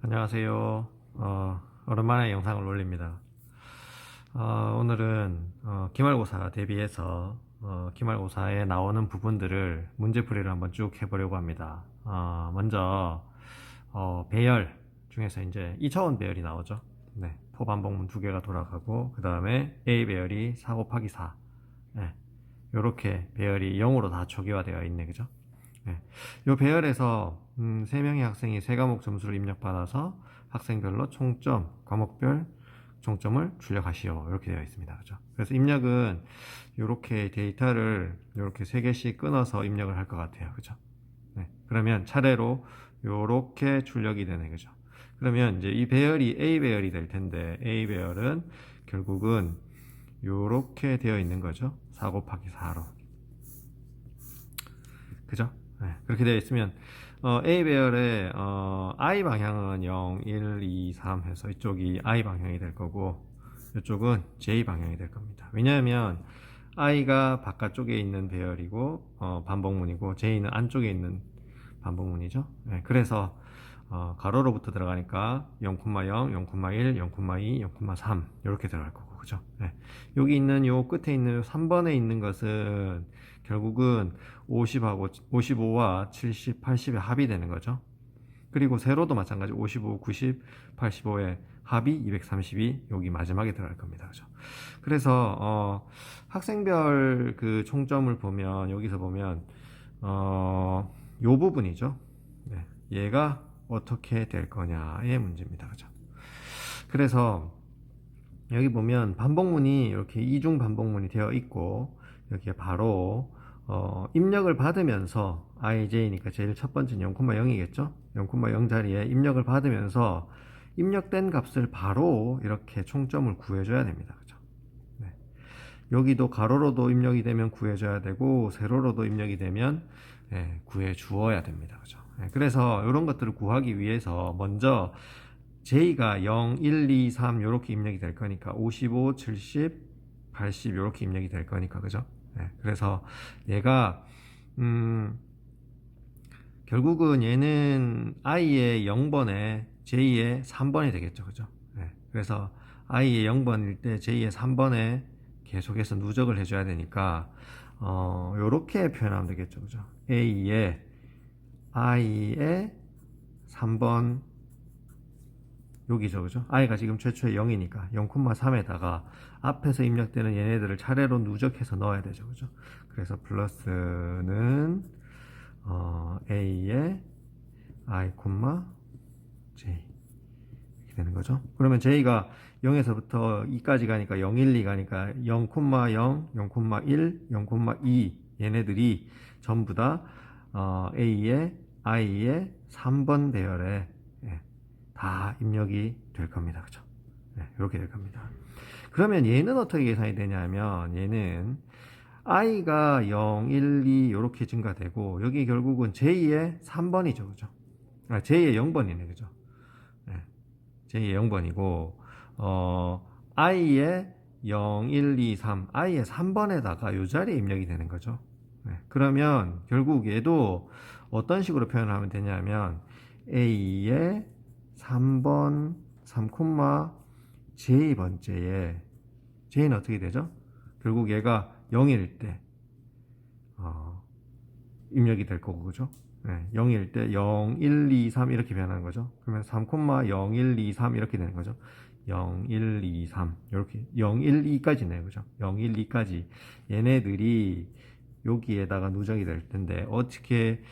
안녕하세요. 오랜만에 영상을 올립니다. 오늘은 기말고사 대비해서 기말고사에 나오는 부분들을 문제풀이를 한번 쭉 해보려고 합니다. 먼저 배열 중에서 이제 2차원 배열이 나오죠. 네, 포반복문 두 개가 돌아가고 그 다음에 A 배열이 4 곱하기 4. 네, 요렇게 배열이 0으로 다 초기화되어 있네, 그죠? 네. 요 배열에서 3명의 학생이 3과목 점수를 입력받아서 학생별로 총점, 과목별 총점을 출력하시오. 이렇게 되어 있습니다. 그죠? 그래서 입력은 이렇게 데이터를 이렇게 3개씩 끊어서 입력을 할 것 같아요. 그죠? 네. 그러면 차례로 이렇게 출력이 되네. 그죠? 그러면 이제 이 배열이 A 배열이 될 텐데 A 배열은 결국은 이렇게 되어 있는 거죠. 4 곱하기 4로. 그죠? 네, 그렇게 되어 있으면 A 배열의 I 방향은 0, 1, 2, 3 해서 이쪽이 I 방향이 될 거고 이쪽은 J 방향이 될 겁니다. 왜냐하면 I가 바깥쪽에 있는 배열이고 반복문이고 J는 안쪽에 있는 반복문이죠. 네, 그래서 가로로부터 들어가니까 0,0, 0,1, 0,2, 0,3 이렇게 들어갈 거고 그죠? 네. 여기 있는 요 끝에 있는 요 3번에 있는 것은 결국은 50하고 55와 70, 80의 합이 되는 거죠. 그리고 세로도 마찬가지 55, 90, 85의 합이 232 여기 마지막에 들어갈 겁니다. 그죠? 그래서 학생별 그 총점을 보면 여기서 보면 요 부분이죠. 네. 얘가 어떻게 될 거냐의 문제입니다. 그죠? 그래서 여기 보면 반복문이 이렇게 이중 반복문이 되어 있고 여기에 바로 입력을 받으면서 IJ니까 제일 첫 번째는 0,0이겠죠? 0,0 자리에 입력을 받으면서 입력된 값을 바로 이렇게 총점을 구해줘야 됩니다. 그죠? 네. 여기도 가로로도 입력이 되면 구해줘야 되고 세로로도 입력이 되면 구해주어야 됩니다. 그죠? 그래서 이런 것들을 구하기 위해서 먼저 J가 0, 1, 2, 3 이렇게 입력이 될 거니까 55, 70, 80 이렇게 입력이 될 거니까 그죠? 그래서 얘가 결국은 얘는 I의 0번에 J의 3번이 되겠죠. 그죠? 그래서 I의 0번일 때 J의 3번에 계속해서 누적을 해줘야 되니까 요렇게 표현하면 되겠죠. 그죠? A의 I의 3번 여기죠. 그죠? I가 지금 최초에 0이니까 0,3에다가 앞에서 입력되는 얘네들을 차례로 누적해서 넣어야 되죠. 그죠? 그래서 플러스는 A의 I, J 이렇게 되는 거죠. 그러면 J가 0에서부터 2까지 가니까 0, 1, 2 가니까 0, 0, 0,1, 0,2 얘네들이 전부 다 A의 I의 3번 배열에 다 입력이 될 겁니다. 그죠? 이렇게 될 겁니다. 그러면 얘는 어떻게 계산이 되냐면 얘는 I가 0, 1, 2 이렇게 증가되고 여기 결국은 J의 3번이죠. 그죠? J의 0번이네. 그죠? J의 0번이고 I의 0, 1, 2, 3 I의 3번에다가 이 자리에 입력이 되는 거죠. 그러면 결국 얘도 어떤 식으로 표현을 하면 되냐면 A의 3번 3, J번째에 J는 어떻게 되죠? 결국 얘가 0일 때 입력이 될 거고 그죠? 0일 때 0, 1, 2, 3 이렇게 변하는 거죠. 그러면 3, 0, 1, 2, 3 이렇게 되는 거죠. 0, 1, 2, 3 이렇게 0, 1, 2까지네요. 그죠? 0, 1, 2까지 얘네들이 여기에다가 누적이 될 텐데 어떻게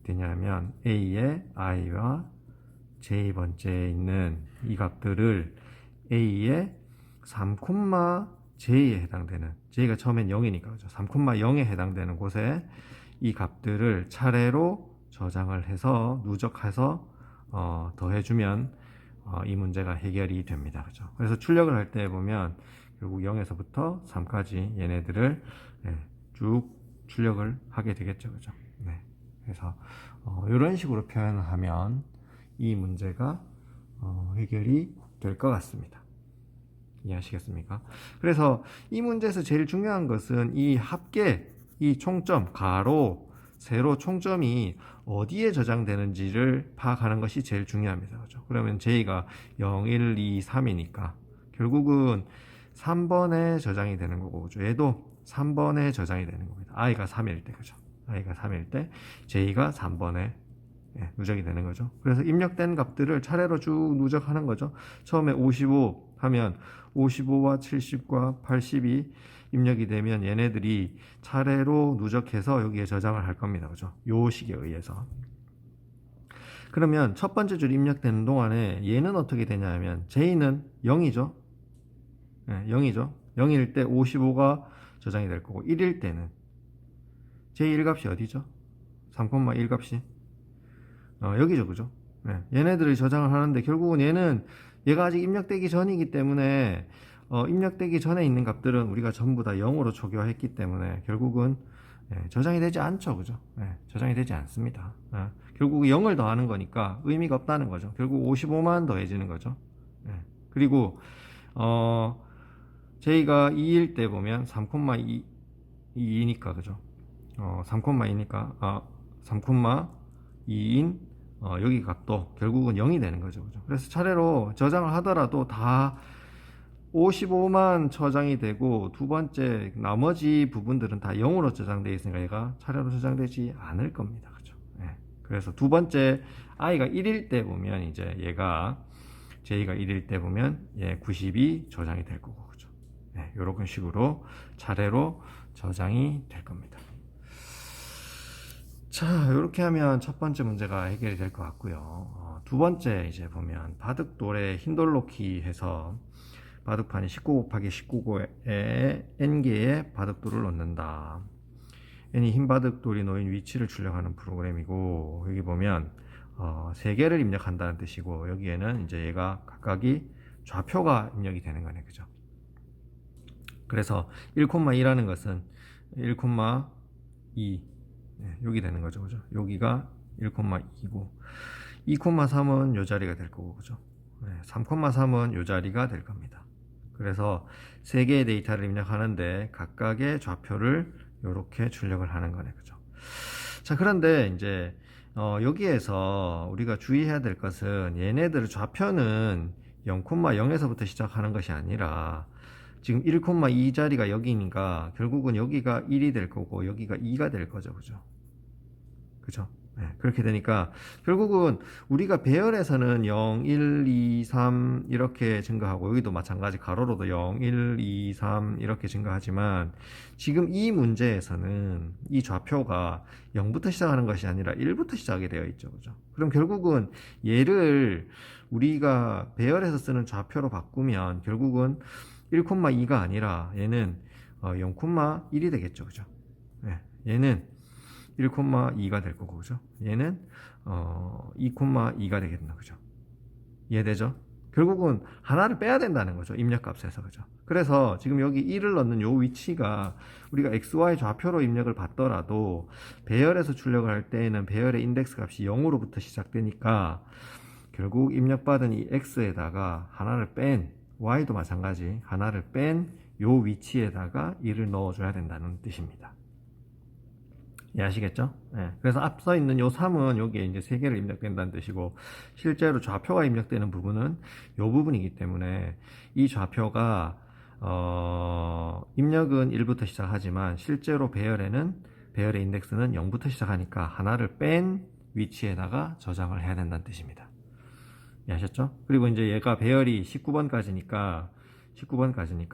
되냐면 A의 I와 J번째에 있는 이 값들을 A의 3, J에 해당되는 J가 처음엔 0이니까 그죠? 3, 0에 해당되는 곳에 이 값들을 차례로 저장을 해서 누적해서 더해주면 이 문제가 해결이 됩니다. 그죠? 그래서 출력을 할 때 보면 결국 0에서부터 3까지 얘네들을 쭉 출력을 하게 되겠죠. 그죠? 그래서 이런 식으로 표현을 하면 이 문제가 해결이 될 것 같습니다. 이해하시겠습니까? 그래서 이 문제에서 제일 중요한 것은 이 합계, 이 총점, 가로, 세로 총점이 어디에 저장되는지를 파악하는 것이 제일 중요합니다. 그죠? 그러면 J가 0, 1, 2, 3이니까 결국은 3번에 저장이 되는 거고, 그죠? 얘도 3번에 저장이 되는 겁니다. i가 3일 때, 그죠? i가 3일 때 J가 3번에 누적이 되는 거죠. 그래서 입력된 값들을 차례로 쭉 누적하는 거죠. 처음에 55 하면 55와 70과 80이 입력이 되면 얘네들이 차례로 누적해서 여기에 저장을 할 겁니다. 그죠? 요 식에 의해서. 그러면 첫 번째 줄 입력되는 동안에 얘는 어떻게 되냐면 J는 0이죠. 0이죠. 0일 때 55가 저장이 될 거고 1일 때는 J 1값이 어디죠? 3,1 값이 여기죠. 그죠? 얘네들이 저장을 하는데 결국은 얘가 아직 입력되기 전이기 때문에 입력되기 전에 있는 값들은 우리가 전부 다 0으로 초기화했기 때문에 결국은 저장이 되지 않죠. 그죠? 저장이 되지 않습니다. 결국 0을 더하는 거니까 의미가 없다는 거죠. 결국 55만 더해지는 거죠. 그리고 J가 2일 때 보면 3,2이니까 그죠? 3,2니까 3,2인 여기 값도 결국은 0이 되는 거죠. 그죠? 그래서 차례로 저장을 하더라도 다 55만 저장이 되고 두 번째 나머지 부분들은 다 0으로 저장되어 있으니까 얘가 차례로 저장되지 않을 겁니다. 그죠? 그래서 두 번째 i가 1일 때 보면 이제 얘가 J가 1일 때 보면 90이 저장이 될 거고 그죠? 이런 식으로 차례로 저장이 될 겁니다. 자, 이렇게 하면 첫 번째 문제가 해결이 될 것 같고요. 두 번째 이제 보면 바둑돌에 흰돌 놓기 해서 바둑판이 19 곱하기 19에 n개의 바둑돌을 놓는다. n이 흰 바둑돌이 놓인 위치를 출력하는 프로그램이고 여기 보면 3개를 입력한다는 뜻이고 여기에는 이제 얘가 각각이 좌표가 입력이 되는 거네. 그죠? 그래서 1,2라는 것은 1,2 여기 되는 거죠. 그죠? 여기가 1,2고 2,3은 요 자리가 될 거고 그죠? 3,3은 요 자리가 될 겁니다. 그래서 3개의 데이터를 입력하는데 각각의 좌표를 이렇게 출력을 하는 거네. 그죠? 자, 그런데 이제 여기에서 우리가 주의해야 될 것은 얘네들 좌표는 0,0에서부터 시작하는 것이 아니라 지금 1,2 자리가 여기니까 결국은 여기가 1이 될 거고 여기가 2가 될 거죠. 그죠? 그죠? 그렇게 되니까 결국은 우리가 배열에서는 0, 1, 2, 3 이렇게 증가하고 여기도 마찬가지 가로로도 0, 1, 2, 3 이렇게 증가하지만 지금 이 문제에서는 이 좌표가 0부터 시작하는 것이 아니라 1부터 시작이 되어 있죠. 그죠? 그럼 결국은 얘를 우리가 배열에서 쓰는 좌표로 바꾸면 결국은 1,2가 아니라 얘는 0,1이 되겠죠. 그죠? 얘는 1,2가 될 거고, 그죠? 얘는 2,2가 되겠나, 그죠? 이해되죠? 결국은 하나를 빼야 된다는 거죠. 입력값에서, 그죠? 그래서 지금 여기 1을 넣는 요 위치가 우리가 XY 좌표로 입력을 받더라도 배열에서 출력을 할 때에는 배열의 인덱스 값이 0으로부터 시작되니까 결국 입력받은 이 X에다가 하나를 뺀 Y도 마찬가지 하나를 뺀 요 위치에다가 1을 넣어줘야 된다는 뜻입니다. 이해하시겠죠? 그래서 앞서 있는 요 3은 여기에 이제 3개를 입력된다는 뜻이고 실제로 좌표가 입력되는 부분은 요 부분이기 때문에 이 좌표가 입력은 1부터 시작하지만 실제로 배열의 인덱스는 0부터 시작하니까 하나를 뺀 위치에다가 저장을 해야 된다는 뜻입니다. 이해하셨죠? 그리고 이제 얘가 배열이 19번까지니까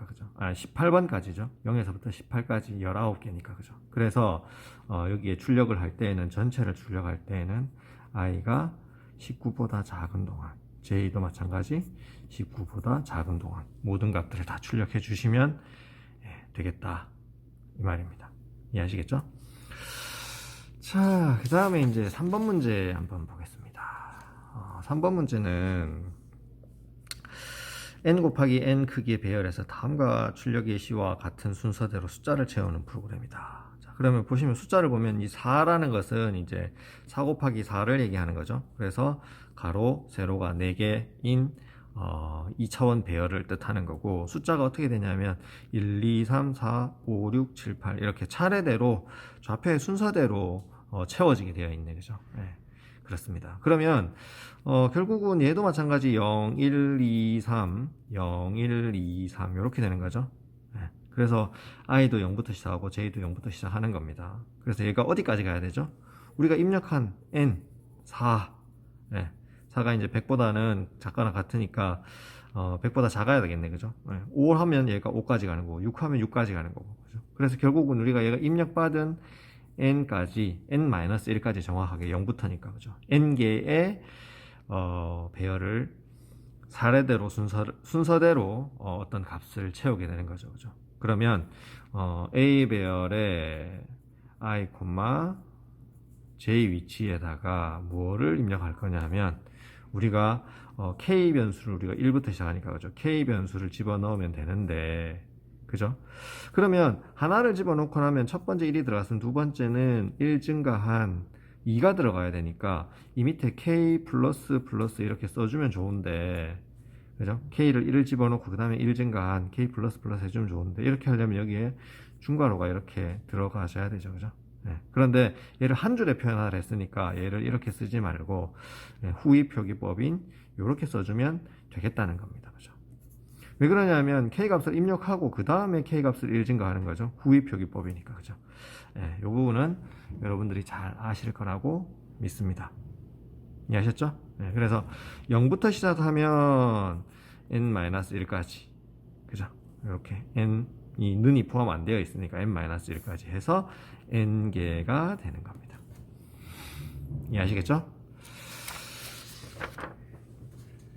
그죠? 18번까지죠. 0에서부터 18까지 19개니까 그죠? 그래서 여기에 출력을 할 때에는 전체를 출력할 때에는 i가 19보다 작은 동안 j도 마찬가지 19보다 작은 동안 모든 값들을 다 출력해 주시면 되겠다 이 말입니다. 이해하시겠죠? 자, 그 다음에 이제 3번 문제 한번 보겠습니다. 3번 문제는 n 곱하기 n 크기의 배열에서 다음과 출력 예시와 같은 순서대로 숫자를 채우는 프로그램이다. 자, 그러면 보시면 숫자를 보면 이 4라는 것은 이제 4 곱하기 4를 얘기하는 거죠. 그래서 가로, 세로가 4개인 2차원 배열을 뜻하는 거고 숫자가 어떻게 되냐면 1, 2, 3, 4, 5, 6, 7, 8 이렇게 차례대로 좌표의 순서대로 채워지게 되어 있네. 그죠? 예, 그렇습니다. 그러면 결국은 얘도 마찬가지 0, 1, 2, 3, 0, 1, 2, 3 이렇게 되는 거죠. 예, 그래서 i도 0부터 시작하고 j도 0부터 시작하는 겁니다. 그래서 얘가 어디까지 가야 되죠? 우리가 입력한 n 4, 예, 4가 이제 100보다는 작거나 같으니까 100보다 작아야 되겠네. 그죠? 예, 5 하면 얘가 5까지 가는 거고 6 하면 6까지 가는 거고. 그죠? 그래서 결국은 우리가 얘가 입력받은 n까지 n-1까지 정확하게 0부터니까 그죠? n개의 배열을 사례대로 순서대로 어떤 값을 채우게 되는 거죠. 그죠? 그러면 A 배열의 i, j 위치에다가 뭐를 입력할 거냐면 우리가 k 변수를 우리가 1부터 시작하니까 그죠? k 변수를 집어넣으면 되는데 그죠? 그러면 하나를 집어넣고 나면 첫 번째 1이 들어갔으면 두 번째는 1 증가한 2가 들어가야 되니까 이 밑에 k 플러스 플러스 이렇게 써주면 좋은데 그죠? k를 1을 집어넣고 그 다음에 1 증가한 k 플러스 플러스 해주면 좋은데 이렇게 하려면 여기에 중괄호가 이렇게 들어가셔야 되죠. 그죠? 네. 그런데 얘를 한 줄에 표현하라 했으니까 얘를 이렇게 쓰지 말고 후위 표기법인 이렇게 써주면 되겠다는 겁니다. 그죠? 왜 그러냐면 K값을 입력하고 그 다음에 K값을 1 증가하는 거죠. 후위 표기법이니까. 그죠? 이 부분은 여러분들이 잘 아실 거라고 믿습니다. 이해하셨죠? 그래서 0부터 시작하면 n-1까지. 그죠? 이렇게 n이 는이 포함 안 되어 있으니까 n-1까지 해서 n개가 되는 겁니다. 이해하시겠죠?